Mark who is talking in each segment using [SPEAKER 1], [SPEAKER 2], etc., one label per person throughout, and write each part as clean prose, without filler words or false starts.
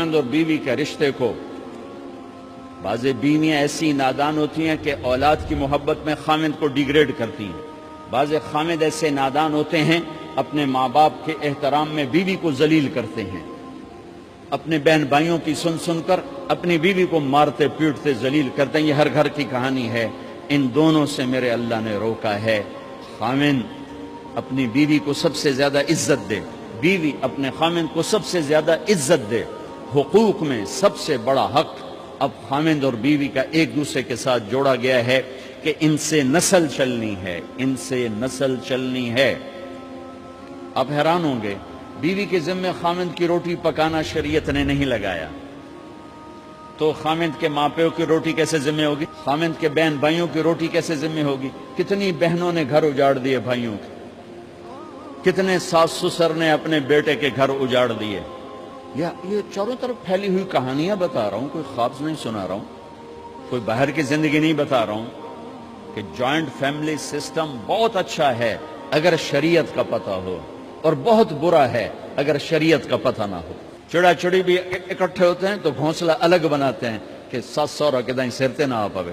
[SPEAKER 1] خامند اور بیوی کے رشتے کو، بعض بیویاں ایسی نادان ہوتی ہیں کہ اولاد کی محبت میں خامند کو ڈیگریڈ کرتی ہیں، بعض خامند ایسے نادان ہوتے ہیں اپنے ماں باپ کے احترام میں بیوی کو ذلیل کرتے ہیں، اپنے بہن بھائیوں کی سن کر اپنی بیوی کو مارتے پیٹتے ذلیل کرتے ہیں۔ یہ ہر گھر کی کہانی ہے۔ ان دونوں سے میرے اللہ نے روکا ہے۔ خامند اپنی بیوی کو سب سے زیادہ عزت دے، بیوی اپنے خامند کو سب سے زیادہ عزت دے۔ حقوق میں سب سے بڑا حق اب خامند اور بیوی کا ایک دوسرے کے ساتھ جوڑا گیا ہے کہ ان سے نسل چلنی ہے، ان سے نسل چلنی ہے۔ آپ حیران ہوں گے، بیوی کے ذمہ خامند کی روٹی پکانا شریعت نے نہیں لگایا، تو خامند کے ماں پیو کی روٹی کیسے ذمہ ہوگی؟ خامند کے بہن بھائیوں کی روٹی کیسے ذمہ ہوگی؟ کتنی بہنوں نے گھر اجاڑ دیے بھائیوں کے، کتنے ساس سسر نے اپنے بیٹے کے گھر اجاڑ دیے۔ یہ چاروں طرف پھیلی ہوئی کہانیاں بتا رہا ہوں، کوئی خواب نہیں سنا رہا ہوں، کوئی باہر کی زندگی نہیں بتا رہا ہوں کہ جوائنٹ فیملی سسٹم بہت اچھا ہے اگر شریعت کا پتہ ہو، اور بہت برا ہے اگر شریعت کا پتہ نہ ہو۔ چڑا چڑی بھی اکٹھے ہوتے ہیں تو گھونسلہ الگ بناتے ہیں کہ ساس سورا کے دائیں سرتے نہ آ پاوے۔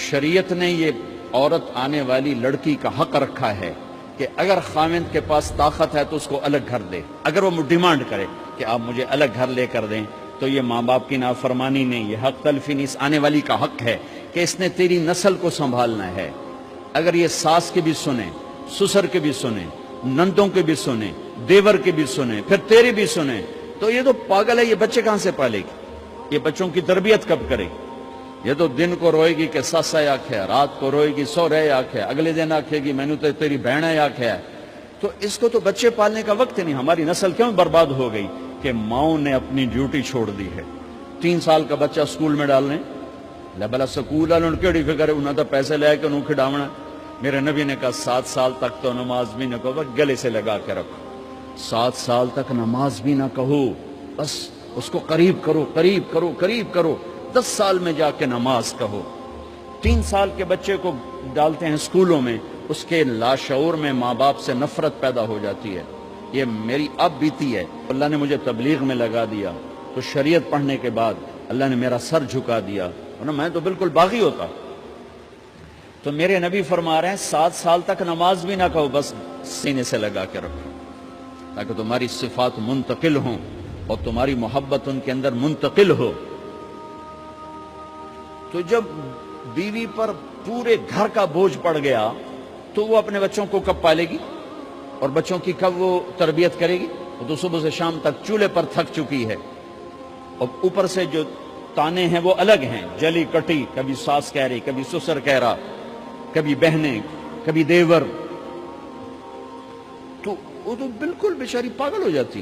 [SPEAKER 1] شریعت نے یہ عورت آنے والی لڑکی کا حق رکھا ہے کہ اگر خامند کے پاس طاقت ہے تو اس کو الگ گھر دے۔ اگر وہ ڈیمانڈ کرے کہ آپ مجھے الگ گھر لے کر دیں تو یہ ماں باپ کی نافرمانی نہیں، یہ حق تلفی نہیں، اس آنے والی کا حق ہے کہ اس نے تیری نسل کو سنبھالنا ہے۔ اگر یہ ساس کے بھی سنیں، سسر کے بھی سنیں، نندوں کے بھی سنیں، دیور کے بھی سنیں، پھر تیری بھی سنیں، تو یہ تو پاگل ہے، یہ بچے کہاں سے پالے گی؟ یہ بچوں کی تربیت کب کرے گی؟ یہ تو دن کو روئے گی کہ ساسا آکھے، رات کو روئے گی سو رہے آکھے، اگلے دن آکھے گی میں نے تو تیری بہن ہے آکھے ہے۔ تو اس کو تو بچے پالنے کا وقت نہیں۔ ہماری نسل کیوں برباد ہو گئی؟ کہ ماؤں نے اپنی ڈیوٹی چھوڑ دی ہے۔ 3 سال کا بچہ سکول میں ڈالنے بلا سکول والوں نے کیڑی فکر ہے، انہوں نے پیسے لے کے انہوں کھڈاونا۔ میرے نبی نے کہا 7 سال تک تو نماز بھی نہ کہو، گلے سے لگا کے رکھو۔ 7 سال تک نماز بھی نہ کہو، بس اس کو قریب کرو قریب کرو قریب کرو، 10 سال میں جا کے نماز کہو۔ 3 سال کے بچے کو ڈالتے ہیں اسکولوں میں، اس کے لاشعور میں ماں باپ سے نفرت پیدا ہو جاتی ہے۔ یہ میری اب بیتی ہے، اللہ نے مجھے تبلیغ میں لگا دیا تو شریعت پڑھنے کے بعد اللہ نے میرا سر جھکا دیا، ورنہ میں تو بالکل باغی ہوتا۔ تو میرے نبی فرما رہے ہیں 7 سال تک نماز بھی نہ کہو، بس سینے سے لگا کے رکھو تاکہ تمہاری صفات منتقل ہوں اور تمہاری محبت ان کے اندر منتقل ہو۔ تو جب بیوی پر پورے گھر کا بوجھ پڑ گیا تو وہ اپنے بچوں کو کب پالے گی اور بچوں کی کب وہ تربیت کرے گی؟ وہ تو صبح سے شام تک چولہے پر تھک چکی ہے، اور اوپر سے جو تانے ہیں وہ الگ ہیں، جلی کٹی، کبھی ساس کہہ رہی، کبھی سسر کہہ رہا، کبھی بہنیں، کبھی دیور، تو وہ تو بالکل بیچاری پاگل ہو جاتی۔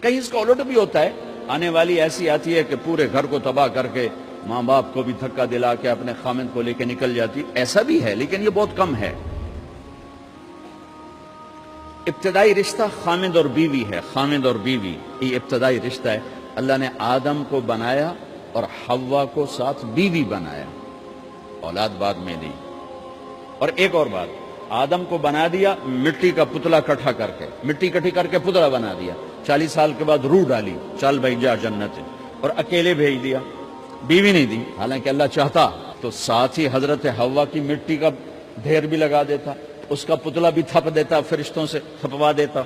[SPEAKER 1] کہیں اس کا الٹ بھی ہوتا ہے، آنے والی ایسی آتی ہے کہ پورے گھر کو تباہ کر کے ماں باپ کو بھی دھکا دلا کے اپنے خامند کو لے کے نکل جاتی، ایسا بھی ہے لیکن یہ بہت کم ہے۔ ابتدائی رشتہ خامند اور بیوی ہے، خامند اور بیوی یہ ابتدائی رشتہ ہے۔ اللہ نے آدم کو بنایا اور حوا کو ساتھ بیوی بنایا، اولاد بعد میں دی۔ اور ایک اور بات، آدم کو بنا دیا مٹی کا پتلا کٹھا کر کے، مٹی کٹھی کر کے پتلا بنا دیا، 40 سال کے بعد روح ڈالی، چل بھائی جا جنت، اور اکیلے بھیج دیا، بیوی نہیں دی۔ حالانکہ اللہ چاہتا تو ساتھ ہی حضرت حوا کی مٹی کا ڈھیر بھی لگا دیتا، اس کا پتلا بھی تھپ دیتا، فرشتوں سے تھپوا دیتا،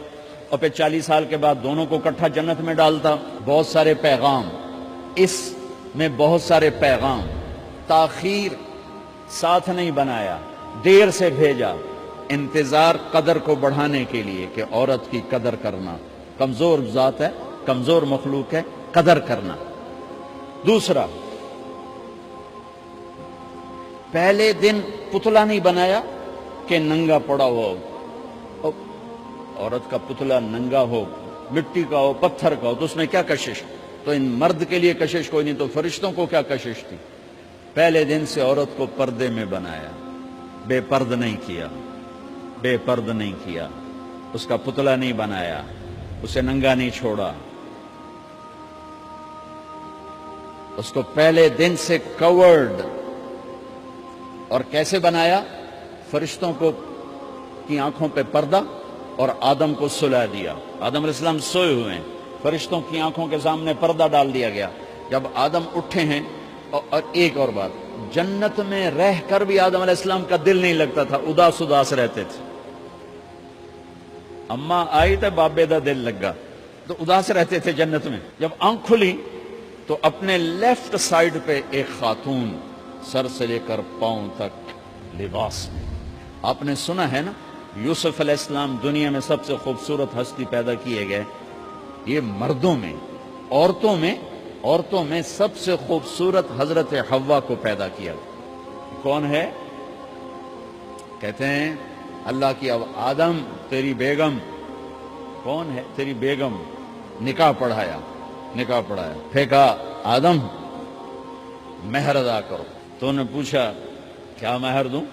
[SPEAKER 1] اور پھر 40 سال کے بعد دونوں کو اکٹھا جنت میں ڈالتا۔ بہت سارے پیغام، اس میں بہت سارے پیغام، تاخیر ساتھ نہیں بنایا، دیر سے بھیجا، انتظار قدر کو بڑھانے کے لیے کہ عورت کی قدر کرنا، کمزور ذات ہے، کمزور مخلوق ہے، قدر کرنا۔ دوسرا، پہلے دن پتلا نہیں بنایا کہ ننگا پڑا ہو، عورت کا پتلا ننگا ہو، مٹی کا ہو، پتھر کا ہو، تو اس میں کیا کشش؟ تو ان مرد کے لیے کشش کوئی نہیں، تو فرشتوں کو کیا کشش تھی؟ پہلے دن سے عورت کو پردے میں بنایا، بے پرد نہیں کیا، بے پرد نہیں کیا، اس کا پتلا نہیں بنایا، اسے ننگا نہیں چھوڑا، اس کو پہلے دن سے کورڈ۔ اور کیسے بنایا؟ فرشتوں کو کی آنکھوں پہ پردہ اور آدم کو سلا دیا۔ آدم علیہ السلام سوئے ہوئے ہیں، فرشتوں کی آنکھوں کے سامنے پردہ ڈال دیا گیا. جب آدم اٹھے ہیں. اور ایک اور بات، جنت میں رہ کر بھی آدم علیہ السلام کا دل نہیں لگتا تھا، اداس اداس رہتے تھے. اماں آئی تو بابے دا دل لگا، تو اداس رہتے تھے جنت میں. جب آنکھ کھلی تو اپنے لیفٹ سائیڈ پہ ایک خاتون سر سے لے کر پاؤں تک لباس میں. آپ نے سنا ہے نا، یوسف علیہ السلام دنیا میں سب سے خوبصورت ہستی پیدا کیے گئے. یہ مردوں میں، عورتوں میں سب سے خوبصورت حضرت حوا کو پیدا کیا. کون ہے؟ کہتے ہیں اللہ کی آدم تیری بیگم. کون ہے تیری بیگم؟ نکاح پڑھایا. پھینکا آدم مہر ادا کرو. تو نے پوچھا کیا مہر دوں؟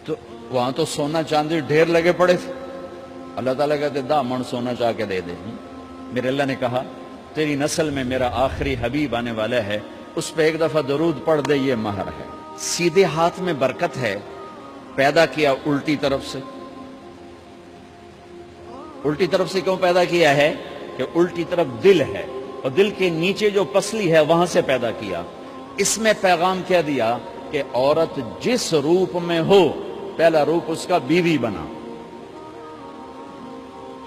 [SPEAKER 1] تو وہاں تو سونا چاندی ڈھیر لگے پڑے تھے. اللہ تعالیٰ کہتے دا من سونا چاہ کے دے دے. میرے اللہ نے کہا تیری نسل میں میرا آخری حبیب آنے والا ہے، اس پہ ایک دفعہ درود پڑھ دے، یہ مہر ہے. سیدھے ہاتھ میں برکت ہے. پیدا کیا الٹی طرف سے. الٹی طرف سے کیوں پیدا کیا ہے؟ کہ الٹی طرف دل ہے، اور دل کے نیچے جو پسلی ہے وہاں سے پیدا کیا. اس میں پیغام کیا دیا کہ عورت جس روپ میں ہو، پہلا روپ اس کا بیوی بنا،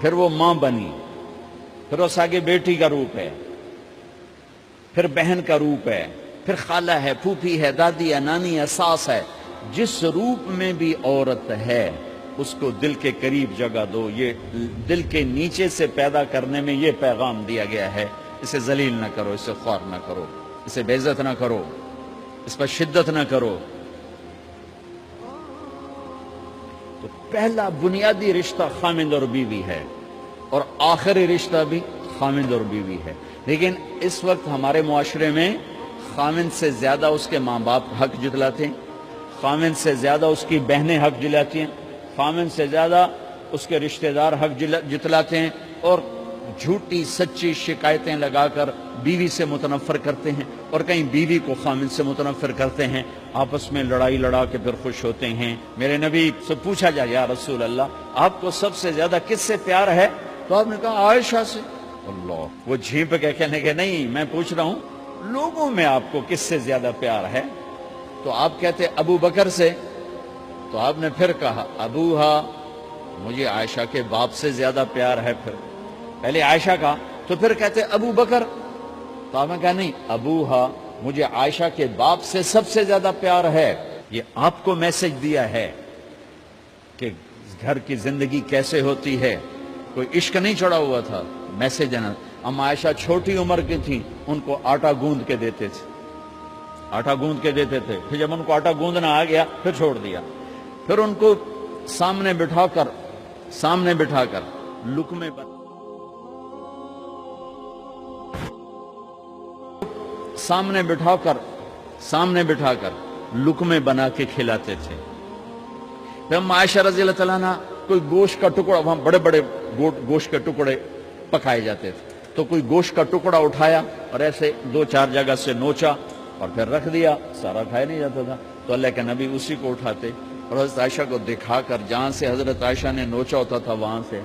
[SPEAKER 1] پھر وہ ماں بنی، پھر اس آگے بیٹی کا روپ ہے، پھر بہن کا روپ ہے، پھر خالہ ہے، پھوپھی ہے، دادی ہے، نانی ہے، ساس ہے. جس روپ میں بھی عورت ہے اس کو دل کے قریب جگہ دو. یہ دل کے نیچے سے پیدا کرنے میں یہ پیغام دیا گیا ہے. اسے ذلیل نہ کرو، اسے خوار نہ کرو، اسے بے عزت نہ کرو، اس پر شدت نہ کرو. تو پہلا بنیادی رشتہ خامند اور بیوی ہے، اور آخری رشتہ بھی خامند اور بیوی ہے. لیکن اس وقت ہمارے معاشرے میں خامند سے زیادہ اس کے ماں باپ حق جتلاتے ہیں، خامند سے زیادہ اس کی بہنیں حق جلاتی ہیں، خامند سے زیادہ اس کے رشتہ دار حق جتلاتے ہیں، اور جھوٹی سچی شکایتیں لگا کر بیوی سے متنفر کرتے ہیں، اور کہیں بیوی کو خامند سے متنفر کرتے ہیں. آپس میں لڑائی لڑا کے پھر خوش ہوتے ہیں. میرے نبی سے پوچھا جائے یا رسول اللہ آپ کو سب سے زیادہ کس سے پیار ہے؟ تو آپ نے کہا عائشہ سے. اللہ، وہ جھیپ کے کہنے کے نہیں، میں پوچھ رہا ہوں لوگوں میں آپ کو کس سے زیادہ پیار ہے؟ تو آپ کہتے ابو بکر سے. تو آپ نے پھر کہا ابوہا، مجھے عائشہ کے باپ سے زیادہ پیار ہے. پھر پہلے عائشہ کا، تو پھر کہتے ابو بکر. تو آپ نے کہا نہیں، ابوہا، مجھے عائشہ کے باپ سے سب سے زیادہ پیار ہے. یہ آپ کو میسج دیا ہے کہ گھر کی زندگی کیسے ہوتی ہے. کوئی عشق نہیں چڑھا ہوا تھا، میسج دینا. اما عائشہ چھوٹی عمر کی تھی، ان کو آٹا گوندھ کے دیتے تھے، آٹا گوندھ کے دیتے تھے. پھر جب ان کو آٹا گوندھنا آ گیا پھر چھوڑ دیا. پھر ان کو سامنے بٹھا کر لقمے بنا، سامنے بٹھا کر لقمے بنا کے کھلاتے تھے. پھر عائشہ رضی اللہ تعالیٰ عنہ کوئی گوشت کا ٹکڑا، وہاں بڑے بڑے گوشت کے ٹکڑے پکائے جاتے تھے، تو کوئی گوشت کا ٹکڑا اٹھایا اور ایسے 2-4 جگہ سے نوچا اور پھر رکھ دیا. سارا کھایا نہیں جاتا تھا، تو اللہ کے نبی اسی کو اٹھاتے اور حضرت عائشہ کو دکھا کر، جہاں سے حضرت عائشہ نے نوچا ہوتا تھا وہاں سے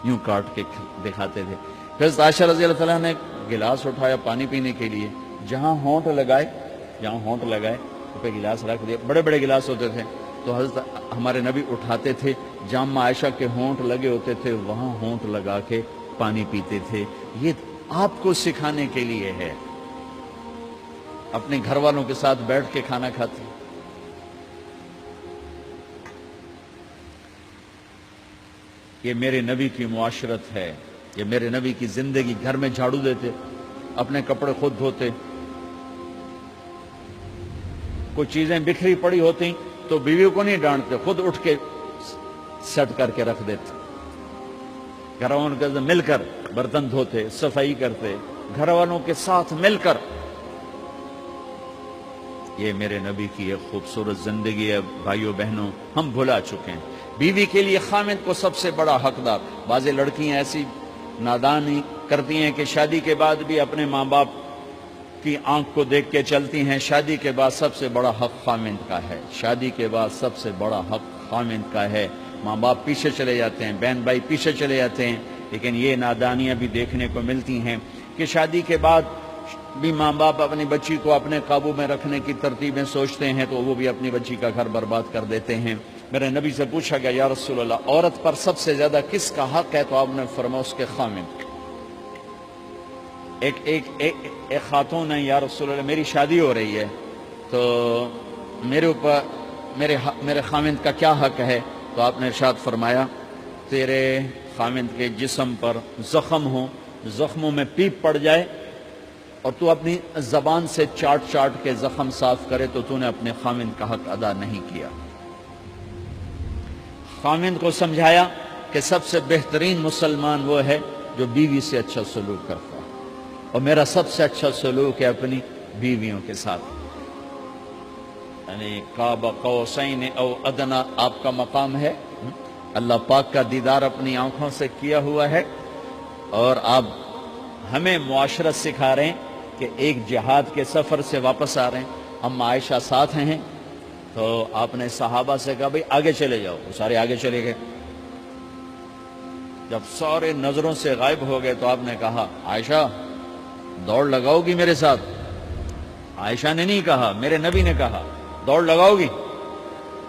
[SPEAKER 1] یوں کاٹ کے دکھاتے تھے. پھر حضرت عائشہ رضی اللہ تعالیٰ نے گلاس اٹھایا پانی پینے کے لیے، جہاں ہونٹ لگائے تو پہ گلاس رکھ دیا. بڑے بڑے گلاس ہوتے تھے، تو حضرت ہمارے نبی اٹھاتے تھے، جہاں عائشہ کے ہونٹ لگے ہوتے تھے وہاں ہونٹ لگا کے پانی پیتے تھے. یہ آپ کو سکھانے کے لیے ہے. اپنے گھر والوں کے ساتھ بیٹھ کے کھانا کھاتے. یہ میرے نبی کی معاشرت ہے، یہ میرے نبی کی زندگی. گھر میں جھاڑو دیتے، اپنے کپڑے خود دھوتے. کوئی چیزیں بکھری پڑی ہوتی تو بیوی کو نہیں ڈانٹتے، خود اٹھ کے سیٹ کر کے رکھ دیتے. گھر والوں کے ساتھ مل کر برتن دھوتے، صفائی کرتے، گھر والوں کے ساتھ مل کر. یہ میرے نبی کی ایک خوبصورت زندگی ہے. بھائیو بہنوں، ہم بھلا چکے ہیں. بیوی کے لیے خامد کو سب سے بڑا حقدار. بعض لڑکیاں ایسی نادانی کرتی ہیں کہ شادی کے بعد بھی اپنے ماں باپ کی آنکھ کو دیکھ کے چلتی ہیں. شادی کے بعد سب سے بڑا حق خامد کا ہے. شادی کے بعد سب سے بڑا حق خامد کا ہے. ماں باپ پیچھے چلے جاتے ہیں، بہن بھائی پیچھے چلے جاتے ہیں. لیکن یہ نادانیاں بھی دیکھنے کو ملتی ہیں کہ شادی کے بعد بھی ماں باپ اپنی بچی کو اپنے قابو میں رکھنے کی ترتیبیں سوچتے ہیں تو وہ بھی اپنی بچی کا گھر برباد کر دیتے ہیں۔ میرے نبی سے پوچھا گیا یا رسول اللہ عورت پر سب سے زیادہ کس کا حق ہے؟ تو آپ نے فرمایا اس کے خامند۔ ایک خاتون ہے، یا رسول اللہ میری شادی ہو رہی ہے تو میرے اوپر میرے خامند کا کیا حق ہے؟ تو آپ نے ارشاد فرمایا تیرے خامند کے جسم پر زخم ہو، زخموں میں پیپ پڑ جائے اور تو اپنی زبان سے چاٹ چاٹ کے زخم صاف کرے تو تو نے اپنے خامند کا حق ادا نہیں کیا۔ خامند کو سمجھایا کہ سب سے بہترین مسلمان وہ ہے جو بیوی سے اچھا سلوک کرتا ہے، اور میرا سب سے اچھا سلوک ہے اپنی بیویوں کے ساتھ، یعنی قاب قوسین او ادنا آپ کا مقام ہے، اللہ پاک کا دیدار اپنی آنکھوں سے کیا ہوا ہے، اور آپ ہمیں معاشرت سکھا رہے ہیں کہ ایک جہاد کے سفر سے واپس آ رہے ہیں، ہم عائشہ ساتھ ہیں، تو آپ نے صحابہ سے کہا بھئی آگے چلے جاؤ، وہ سارے آگے چلے گئے۔ جب سارے نظروں سے غائب ہو گئے تو آپ نے کہا عائشہ دوڑ لگاؤ گی میرے ساتھ؟ عائشہ نے نہیں کہا، میرے نبی نے کہا دوڑ لگاؤ گی؟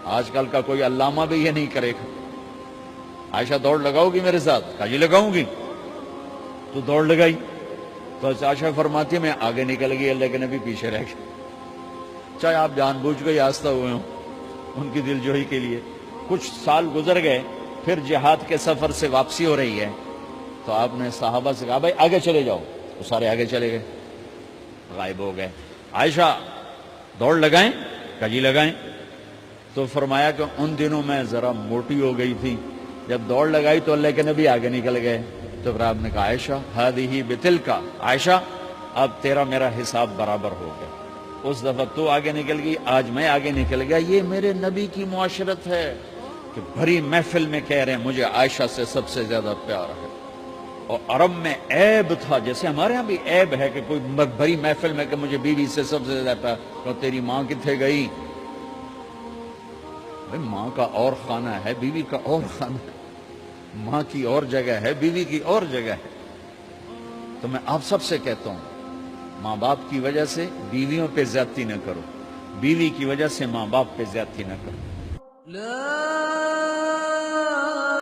[SPEAKER 1] آج کل کا کوئی علامہ بھی یہ نہیں کرے گا، عائشہ دوڑ لگاؤ گی میرے ساتھ؟ کہا جی لگاؤں گی۔ تو دوڑ لگائی تو عائشہ فرماتی ہے میں آگے نکل گئی، اللہ کے نبی پیچھے رہ گئے، چاہے آپ جان بوجھ کے آستہ ہوئے ہوں ان کی دل جوئی کے لیے۔ کچھ سال گزر گئے، پھر جہاد کے سفر سے واپسی ہو رہی ہے تو آپ نے صحابہ سے کہا بھائی آگے چلے جاؤ، وہ سارے آگے چلے گئے، غائب ہو گئے۔ عائشہ دوڑ لگائیں؟ کہا جی لگائیں۔ تو فرمایا کہ ان دنوں میں ذرا موٹی ہو گئی تھی، جب دوڑ لگائی تو اللہ کے نبی آگے نکل گئے، تو پھر آپ نے کہا عائشہ ہذہ بتلک، عائشہ اب تیرا میرا حساب برابر ہو گیا، اس دفعہ تو آگے نکل گئی، آج میں آگے نکل گیا۔ یہ میرے نبی کی معاشرت ہے کہ بھری محفل میں کہہ رہے ہیں مجھے عائشہ سے سب سے زیادہ پیار ہے، اور عرب میں عیب تھا، جیسے ہمارے ہاں بھی عیب ہے کہ کوئی بھری محفل میں کہ مجھے بیوی سے سب سے زیادہ پیار، تو تیری ماں کتنے گئی؟ بھئی ماں کا اور خانہ ہے، بیوی کا اور خانہ ہے، ماں کی اور جگہ ہے، بیوی کی اور جگہ ہے۔ تو میں آپ سب سے کہتا ہوں ماں باپ کی وجہ سے بیویوں پہ زیادتی نہ کرو، بیوی کی وجہ سے ماں باپ پہ زیادتی نہ کرو۔